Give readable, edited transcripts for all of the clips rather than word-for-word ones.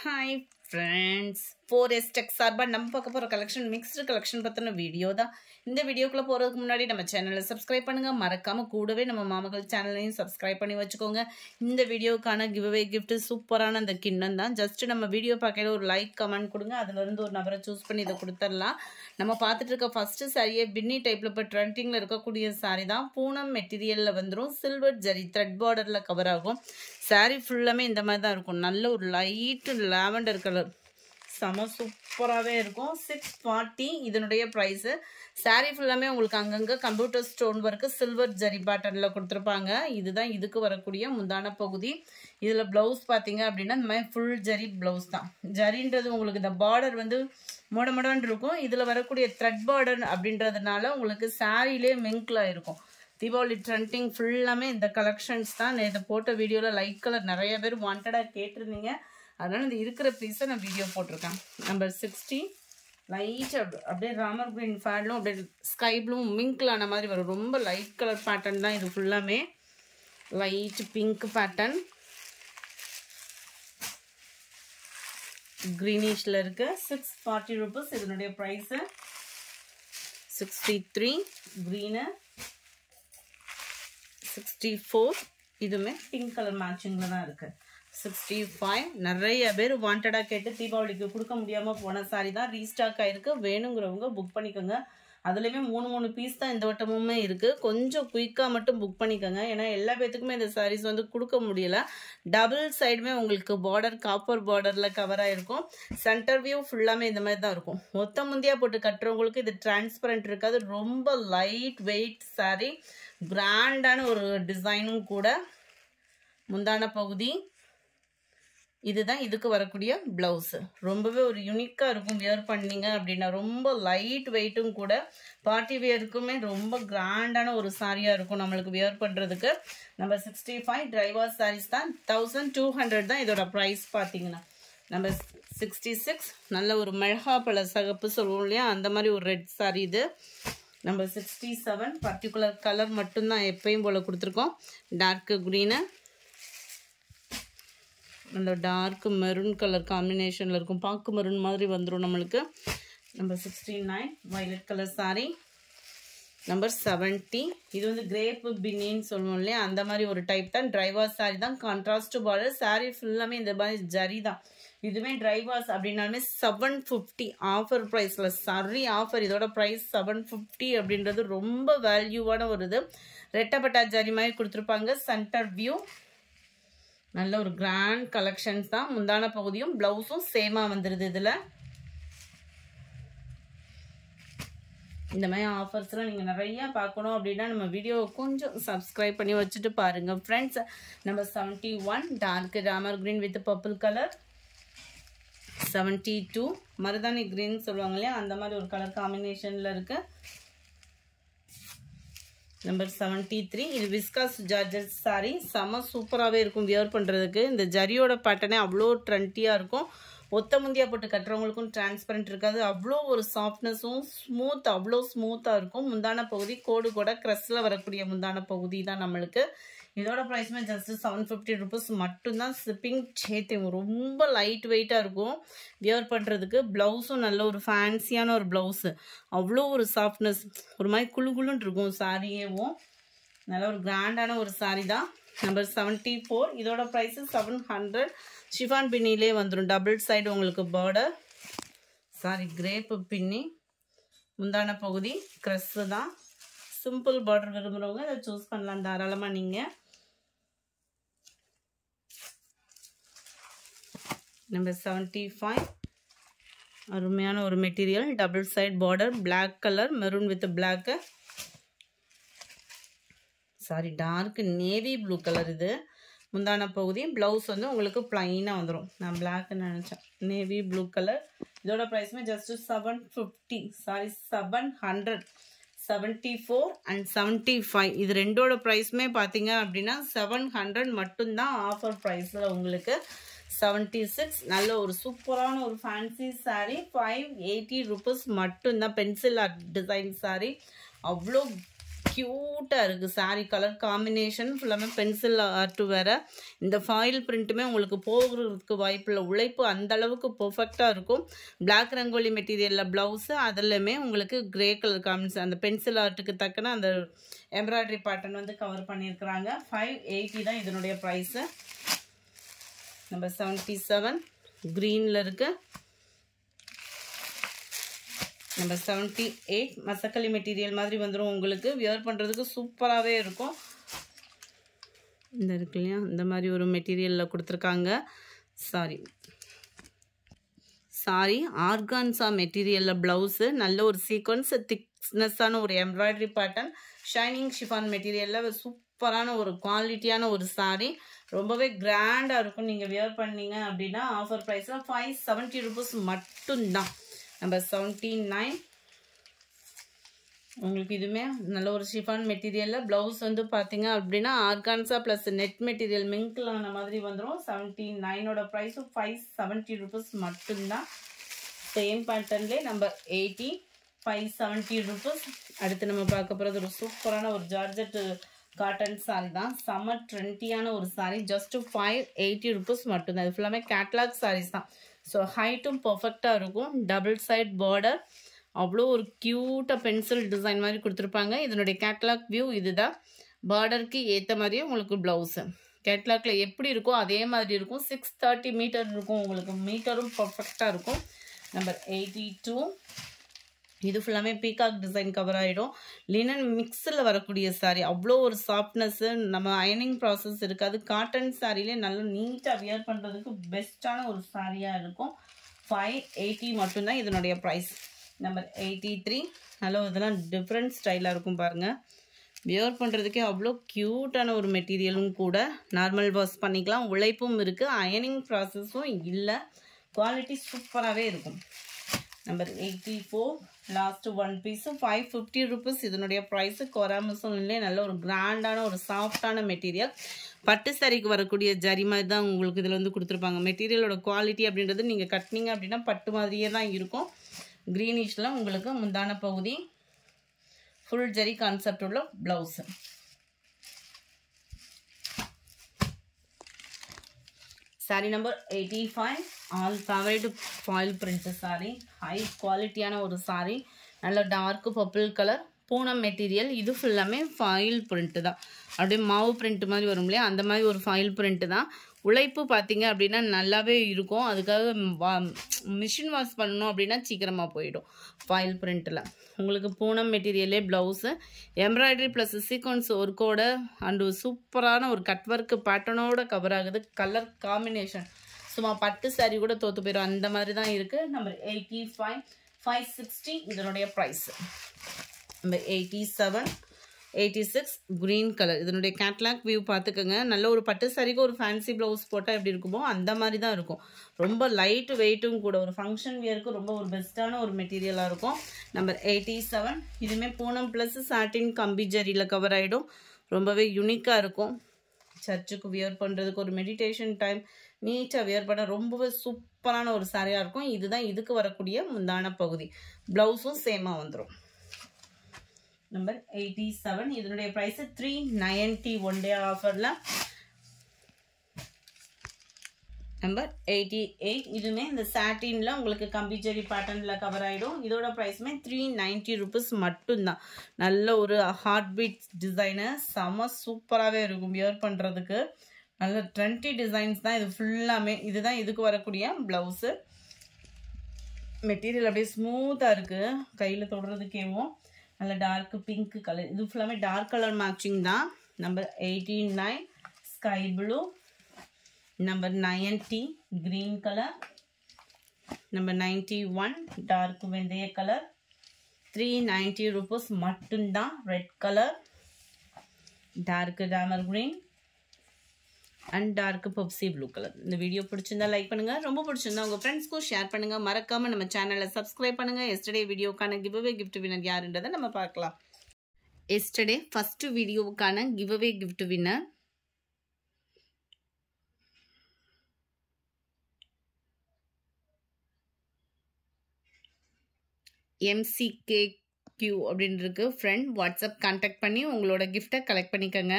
Hi friends, 4S Tech சார்பா நம்ம பார்க்க போற கலெக்ஷன் மிக்ஸ்டு கலெக்ஷன் பத்தின வீடியோ தான். இந்த வீடியோக்குள்ள போறதுக்கு முன்னாடி நம்ம சேனலை சப்ஸ்கிரைப் பண்ணுங்க. மறக்காம கூடவே நம்ம மாமகள் சேனலையும் சப்ஸ்கிரைப் பண்ணி வச்சுக்கோங்க. இந்த வீடியோக்கான கிவ்அவே gift சூப்பரான அந்த கிண்ணம் தான். ஜஸ்ட் நம்ம வீடியோ பார்க்கையில ஒரு லைக் கமெண்ட் கொடுங்க. அதுல இருந்து ஒரு நபரை சூஸ் பண்ணி இதை கொடுத்துடலாம். நம்ம பார்த்துட்டு இருக்க ஃபர்ஸ்ட் சாரியே பின்னி டைப்ல இப்போ ட்ரெண்டிங்ல இருக்கக்கூடிய சாரி தான். பூனம் மெட்டீரியல்ல வந்துடும். சில்வர் ஜரி த்ரெட் பார்டர்ல கவர் ஆகும். சாரி ஃபுல்லாமே இந்த மாதிரி தான் இருக்கும். நல்ல ஒரு லைட் லாவெண்டர் கலர், செம சூப்பராகவே இருக்கும். 640 இதனுடைய ப்ரைஸு. சாரீ ஃபுல்லாமே உங்களுக்கு அங்கங்கே computer stone work silver zari பேட்டர்னில் கொடுத்துருப்பாங்க. இதுதான் இதுக்கு வரக்கூடிய முந்தான பகுதி. இதில் ப்ளவுஸ் பார்த்தீங்க அப்படின்னா இந்த மாதிரி ஃபுல் ஜரி ப்ளவுஸ் தான். ஜரின்றது உங்களுக்கு இந்த பார்டர் வந்து மொடன்னு இருக்கும். இதில் வரக்கூடிய த்ரெட் பார்டர் அப்படின்றதுனால உங்களுக்கு சாரிலே மிங்கில் இருக்கும். தீபாவளி ட்ரெண்டிங் ஃபுல்லாமே இந்த கலெக்ஷன்ஸ் தான். நேற்று போட்ட வீடியோவில் லைட் கலர் நிறைய பேர் வாண்டடாக கேட்டிருந்தீங்க. அதனால் இந்த இருக்கிற பீஸை நான் வீடியோ போட்டிருக்கேன். நம்பர் 60 லைட் அப்படியே ராமர் கிரீன் ஃபேட்லும் அப்படியே ஸ்கை ப்ளூ மிங்க்லான மாதிரி வரும். ரொம்ப லைட் கலர் பேட்டர்ன் தான் இது ஃபுல்லாமே. லைட் பிங்க் பேட்டர்ன் க்ரீனிஷில் இருக்கு. 640 ரூபீஸ் இதனுடைய ப்ரைஸு. 63 க்ரீனு, 64 இதுவுமே பிங்க் கலர் மேட்சிங்கில் தான் இருக்குது. 65 நிறைய பேர் வாண்டடாக கேட்டு தீபாவளிக்கு கொடுக்க முடியாமல் போன சாரி தான் ரீஸ்டாக் ஆகிருக்கு. வேணுங்கிறவங்க புக் பண்ணிக்கோங்க. அதுலேயுமே 3 பீஸ் தான் இந்த வட்டமுமே இருக்குது. கொஞ்சம் குயிக்காக மட்டும் புக் பண்ணிக்கோங்க. ஏன்னா எல்லா பேத்துக்குமே இந்த சாரீஸ் வந்து கொடுக்க முடியல. டபுள் சைடுமே உங்களுக்கு பார்டர் காப்பர் பார்டரில் கவர் ஆகிருக்கும். சென்டர் வியூ ஃபுல்லாமே இந்த மாதிரி தான் இருக்கும். மொத்த முந்தியாக போட்டு கட்டுறவங்களுக்கு இது டிரான்ஸ்பரண்ட் இருக்காது. ரொம்ப லைட் வெயிட் சாரீ, கிராண்டான ஒரு டிசைனும் கூட. முந்தான பகுதி இதுதான் இதுக்கு வரக்கூடிய ப்ளவுஸு. ரொம்பவே ஒரு யூனிக்காக இருக்கும். வியர் பண்ணிங்க அப்படின்னா ரொம்ப லைட் வெயிட்டும் கூட. பார்ட்டி வியருக்குமே ரொம்ப கிராண்டான ஒரு சாரியாக இருக்கும் நம்மளுக்கு வியர் பண்ணுறதுக்கு. நம்பர் 65 ட்ரைவர் சாரீஸ் தான். 1200 தான் இதோட ப்ரைஸ் பார்த்தீங்கன்னா. நம்பர் 66 நல்ல ஒரு மிளகா பழ சகப்பு சொல்லுவோம் இல்லையா, அந்த மாதிரி ஒரு ரெட் சாரி இது. நம்பர் 67 பர்டிகுலர் கலர் மட்டும்தான் எப்பயும் போல் கொடுத்துருக்கோம். டார்க்கு க்ரீனு, நல்ல டார்க் மெரூன் கலர் காம்பினேஷனில் இருக்கும். பாக்கு மெரூன் மாதிரி வந்துடும் நம்மளுக்கு. Number 69 violet colour sorry. Number 70 இது வந்து கிரேப்பு பின்னின்னு சொல்லுவோம் இல்லையா, அந்த மாதிரி ஒரு டைப் தான். ட்ரைவாஸ் சாரி தான். Contrast border. சாரி ஃபுல்லாமே இந்த மாதிரி ஜரி தான். இதுவுமே ட்ரைவாஸ் அப்படின்னாலுமே 750 ஆஃபர் ப்ரைஸில். சரி ஆஃபர். இதோட ப்ரைஸ் 750 அப்படின்றது ரொம்ப வேல்யூவான ஒரு இது. ரெட்டப்பட்டா ஜரி மாதிரி கொடுத்துருப்பாங்க. சென்டர் வியூ நல்ல ஒரு கிராண்ட் கலெக்ஷன்ஸ் தான். முந்தான பகுதியும் பிளவுஸும் சேமா வந்துடுது. இதில் இந்த மாதிரி ஆஃபர்ஸ்லாம் நீங்கள் நிறையா பார்க்கணும் அப்படின்னா நம்ம வீடியோவை கொஞ்சம் சப்ஸ்கிரைப் பண்ணி வச்சுட்டு பாருங்கள் friends. Number 71 dark Ramar green with purple colour. 72 மருதாணி கிரீன் சொல்லுவாங்க இல்லையா, அந்த மாதிரி ஒரு கலர் காம்பினேஷனில் இருக்குது. நம்பர் 73 இது விஸ்காஸ் ஜார்ஜெட் சாரி. செம சூப்பராகவே இருக்கும் வியர் பண்ணுறதுக்கு. இந்த ஜரியோட பேட்டர்னே அவ்வளோ ட்ரெண்டியாக இருக்கும். ஒத்த முந்தியாக போட்டு கட்டுறவங்களுக்கும் டிரான்ஸ்பரண்ட் இருக்காது. அவ்வளோ ஒரு சாஃப்ட்னஸும் ஸ்மூத், அவ்வளோ ஸ்மூத்தாக இருக்கும். முந்தான பகுதி கோடு கூட க்ரஸில் வரக்கூடிய முந்தான பகுதி தான் நம்மளுக்கு. இதோட ப்ரைஸுமே ஜஸ்ட்டு 750 ரூபீஸ் மட்டும்தான். ஷிப்பிங் சேர்த்து ரொம்ப லைட் வெயிட்டாக இருக்கும் வியர் பண்ணுறதுக்கு. ப்ளவுஸும் நல்ல ஒரு ஃபேன்சியான ஒரு ப்ளவுஸு. அவ்வளோ ஒரு சாஃப்ட்னஸ், ஒரு மாதிரி குழுன்னு இருக்கும் சாரியேவும். நல்ல ஒரு கிராண்டான ஒரு சாரி தான். நம்பர் 74 இதோட ப்ரைஸு 700. ஷிஃபான் பின்னிலே வந்துடும். டபுள் சைடு உங்களுக்கு பார்டர். சாரி கிரேப்பு பின்னி. முந்தான பகுதி க்ரெஸ்ஸு தான். சிம்பிள் பார்டர் விரும்புகிறவங்க இதை சூஸ் பண்ணலாம் தாராளமாக நீங்கள். நம்பர் 75 அருமையான ஒரு material. Double side border, black colour maroon with black. Sari dark navy blue colour இது. முந்தான பகுதி ப்ளவுஸ் வந்து உங்களுக்கு ப்ளைனாக வந்துடும். நான் பிளாக்னு நினச்சேன். Navy blue colour. இதோட ப்ரைஸுமே ஜஸ்ட்டு 750. சாரி 700. 74 அண்ட் 75 இது ரெண்டோட ப்ரைஸுமே பார்த்தீங்க அப்படின்னா 700 மட்டும்தான் ஆஃபர் ப்ரைஸில் உங்களுக்கு. 76 நல்ல ஒரு சூப்பரான ஒரு ஃபேன்சி சாரீ. 580 ரூபீஸ் மட்டும்தான். Pencil art design sari. அவ்வளோ க்யூட்டாக இருக்குது. சாரீ கலர் காம்பினேஷன் ஃபுல்லாமே பென்சில் ஆர்ட் வேறு. இந்த ஃபாயில் பிரிண்ட்டுமே உங்களுக்கு போகிறதுக்கு வாய்ப்பில்லை. உழைப்பு அந்த அளவுக்கு பர்ஃபெக்டாக இருக்கும். பிளாக் ரங்கோலி மெட்டீரியலில் ப்ளவுஸு, அதிலுமே உங்களுக்கு கிரே கலர் காம்பினேஷன் அந்த பென்சில் ஆர்ட்டுக்கு தக்கன அந்த எம்ப்ராய்டரி பேட்டர்ன் வந்து கவர் பண்ணியிருக்கிறாங்க. 580 தான் இதனுடைய ப்ரைஸு. நம்பர் 77 க்ரீனில் இருக்குது. நம்பர் 78 மசக்கலி மெட்டீரியல் மாதிரி வந்துடும். உங்களுக்கு வியர் பண்ணுறதுக்கு சூப்பராகவே இருக்கும். இந்த இருக்கு இல்லையா, இந்த மாதிரி ஒரு மெட்டீரியலில் கொடுத்துருக்காங்க. சாரி ஆர்கான்ஸா மெட்டீரியலில் ப்ளவுஸு, நல்ல ஒரு சீக்வன்ஸ் திக்னஸ்ஸான ஒரு எம்ப்ராய்டரி பேட்டர்ன், ஷைனிங் ஷிஃபான் மெட்டீரியலில் சூப்பரான ஒரு குவாலிட்டியான ஒரு சாரீ. ரொம்பவே கிராண்டாக இருக்கும். நீங்கள் வியர் பண்ணீங்க அப்படின்னா ஆஃபர் ப்ரைஸில் 570 ருபீஸ் மட்டும்தான். நம்பர் 79 உங்களுக்கு இதுவுமே நல்ல ஒரு ஷிஃபான் மெட்டீரியலில் ப்ளவுஸ் வந்து பார்த்தீங்க அப்படின்னா ஆர்கான்ஸா ப்ளஸ் நெட் மெட்டீரியல் மிங்கிளான மாதிரி வந்துடும். 79ஓட ப்ரைஸும் 570 ருபீஸ் மட்டும்தான். சேம் பேட்டர்ன்லேயே நம்பர் 80 570 ருபீஸ். அடுத்து நம்ம பார்க்க போகிறது ஒரு சூப்பரான ஒரு ஜார்ஜெட் காட்டன் சாரீ தான். செம்ம ட்ரெண்டியான ஒரு சாரீ. ஜஸ்ட் 580 ருபீஸ் மட்டும்தான். இது ஃபுல்லாமே கேட்லாக் சாரீஸ் தான். ஸோ ஹைட்டும் பர்ஃபெக்டாக இருக்கும். டபுள் சைட் பார்டர், அவ்வளோ ஒரு க்யூட்டாக பென்சில் டிசைன் மாதிரி கொடுத்துருப்பாங்க. இதனுடைய கேட்லாக் வியூ இதுதான். பார்டருக்கு ஏற்ற மாதிரியே உங்களுக்கு ப்ளவுஸு கேட்லாகில் எப்படி இருக்கோ அதே மாதிரி இருக்கும். 630 மீட்டர் இருக்கும். உங்களுக்கு மீட்டரும் பர்ஃபெக்டாக இருக்கும். நம்பர் 82 இது ஃபுல்லாமே பீகாக் டிசைன் கவர் ஆகிடும். லினன் மிக்ஸில் வரக்கூடிய சாரீ. அவ்வளோ ஒரு சாஃப்ட்னஸ்ஸு, நம்ம அயனிங் ப்ராசஸ் இருக்காது. காட்டன் சாரீலே நல்லா நீட்டாக வியர் பண்ணுறதுக்கு பெஸ்ட்டான ஒரு சாரியாக இருக்கும். 580 மட்டும்தான் இதனுடைய ப்ரைஸ். நம்பர் 83 நல்லா இதெல்லாம் டிஃப்ரெண்ட் ஸ்டைலாக இருக்கும் பாருங்கள். வியர் பண்ணுறதுக்கே அவ்வளோ க்யூட்டான ஒரு மெட்டீரியலும் கூட. நார்மல் வாஷ் பண்ணிக்கலாம். உழைப்பும் இருக்குது. அயனிங் ப்ராசஸும் இல்லை. குவாலிட்டி சூப்பராகவே இருக்கும். Number 84 last one piece 550 rupees இதனுடைய ப்ரைஸு. கொராமசம் இல்லை, நல்ல ஒரு கிராண்டான ஒரு சாஃப்டான மெட்டீரியல். பட்டு சாரிக்கு வரக்கூடிய ஜரி மாதிரி தான் உங்களுக்கு இதில் வந்து கொடுத்துருப்பாங்க. மெட்டீரியலோட குவாலிட்டி அப்படின்றது நீங்கள் கட்டினீங்க அப்படின்னா பட்டு மாதிரியே தான் இருக்கும். க்ரீனிஷில் உங்களுக்கு முந்தான பகுதி ஃபுல் ஜரி கான்செப்ட் உள்ள blouse. Sari number 85 all favourite foil print sari. High குவாலிட்டியான ஒரு சாரீ. நல்ல dark purple colour Poonam material. இது ஃபுல்லாமே ஃபாயில் பிரிண்ட்டு தான். அப்படியே மாவு பிரிண்ட் மாதிரி வரும் இல்லையா, அந்த மாதிரி ஒரு ஃபாயில் பிரிண்ட்டு தான். உழைப்பு பார்த்தீங்க அப்படின்னா நல்லாவே இருக்கும். அதுக்காக மிஷின் வாஷ் பண்ணணும் அப்படின்னா சீக்கிரமாக போயிடும். ஃபாயில் பிரிண்ட்டில் உங்களுக்கு பூனம் மெட்டீரியலே ப்ளவுஸு, எம்ப்ராய்டரி ப்ளஸ் சீக்வன்ஸ் ஒர்க்கோட அண்டு சூப்பரான ஒரு கட் ஒர்க்கு பேட்டர்னோட கவர் ஆகுது. கலர் காம்பினேஷன் சும்மா பட்டு சாரீ கூட தோற்று போயிடும், அந்த மாதிரி தான் இருக்குது. நம்பர் 85 560 இதனுடைய ப்ரைஸு. Number 87 86 green colour. இதனுடைய கேட்லாக் வியூ பார்த்துக்கோங்க. நல்ல ஒரு பட்டு சாரிக்கு ஒரு ஃபேன்சி ப்ளவுஸ் போட்டால் எப்படி இருக்குமோ அந்த மாதிரி தான் இருக்கும். ரொம்ப லைட் வெயிட்டும் கூட. ஒரு ஃபங்க்ஷன் வியருக்கு ரொம்ப ஒரு பெஸ்ட்டான ஒரு மெட்டீரியலாக இருக்கும். நம்பர் 87 இதுவுமே பூனம் ப்ளஸ் சாட்டின் கம்பி ஜரியில் கவர் ஆகிடும். ரொம்பவே யூனிக்காக இருக்கும். சர்ச்சுக்கு வியர் பண்ணுறதுக்கு ஒரு மெடிடேஷன் டைம் நீட்டாக வியர் பண்ண ரொம்பவே சூப்பரான ஒரு சாரியாக இருக்கும். இதுதான் இதுக்கு வரக்கூடிய முந்தான பகுதி. ப்ளவுஸும் சேமாக வந்துடும். நம்பர் 87 இதனுடைய ப்ரைஸ் 390 ஒன் டே ஆஃபரில். நம்பர் 88 இதுவுமே இந்த சாட்டினில் உங்களுக்கு கம்பிச்சேரி பேட்டர்னில் கவர் ஆகிடும். இதோட ப்ரைஸுமே 390 ருபீஸ் மட்டும்தான். நல்ல ஒரு ஹார்ட் பீட் டிசைனு, செம சூப்பராகவே இருக்கும் வியர் பண்ணுறதுக்கு. நல்ல 20 டிசைன்ஸ் தான் இது ஃபுல்லாமே. இதுதான் இதுக்கு வரக்கூடிய ப்ளவுஸு. மெட்டீரியல் அப்படியே ஸ்மூத்தாக இருக்குது, கையில் தொடுறதுக்கேவும். நல்ல டார்க் பிங்க் கலர். இது ஃபுல்லாமே டார்க் கலர் மேட்சிங் தான். Number 89 sky blue. Number 90 green color. Number 91 dark வெந்தய color. 390 rupees மட்டும்தான். Red color, dark damar green and dark popsy blue color. இந்த வீடியோ பிடிச்சிருந்தா லைக் பண்ணுங்க, ரொம்ப பிடிச்சிருந்தா உங்க ஃப்ரெண்ட்ஸ்க்கு ஷேர் பண்ணுங்க, மறக்காம நம்ம சேனலை சப்ஸ்கிரைப் பண்ணுங்க. எஸ்டர்டே வீடியோக்கான giveaway gift winner யாருன்றதை நம்ம பார்க்கலாம். எஸ்டர்டே ஃபர்ஸ்ட் வீடியோவுக்கான giveaway gift winner MCK Q அப்படின்னு இருக்கு ஃப்ரெண்ட். வாட்ஸ்அப் கான்டாக்ட் பண்ணி உங்களோட கிஃப்ட்டை கலெக்ட் பண்ணிக்கோங்க.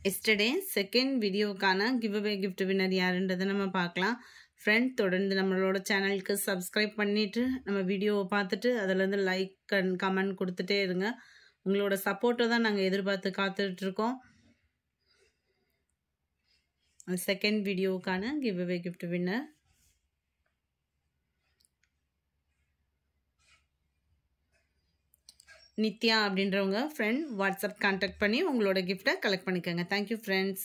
எஸ்டர்டே செகண்ட் வீடியோக்கான கிவ் அவே கிஃப்ட் வின்னர் யாருன்றதை நம்ம பார்க்கலாம். ஃப்ரெண்ட் தொடர்ந்து நம்மளோட சேனலுக்கு சப்ஸ்கிரைப் பண்ணிவிட்டு நம்ம வீடியோவை பார்த்துட்டு அதிலேருந்து லைக் அண்ட் கமெண்ட் கொடுத்துட்டே இருங்க. உங்களோட சப்போர்ட்டை தான் நாங்கள் எதிர்பார்த்து காத்துட்ருக்கோம். செகண்ட் வீடியோவுக்கான giveaway gift winner Nithya அப்படின்றவங்க ஃப்ரெண்ட். வாட்ஸ்அப் கான்டாக்ட் பண்ணி உங்களோட கிஃப்ட்டை கலெக்ட் பண்ணிக்கோங்க. Thank you friends.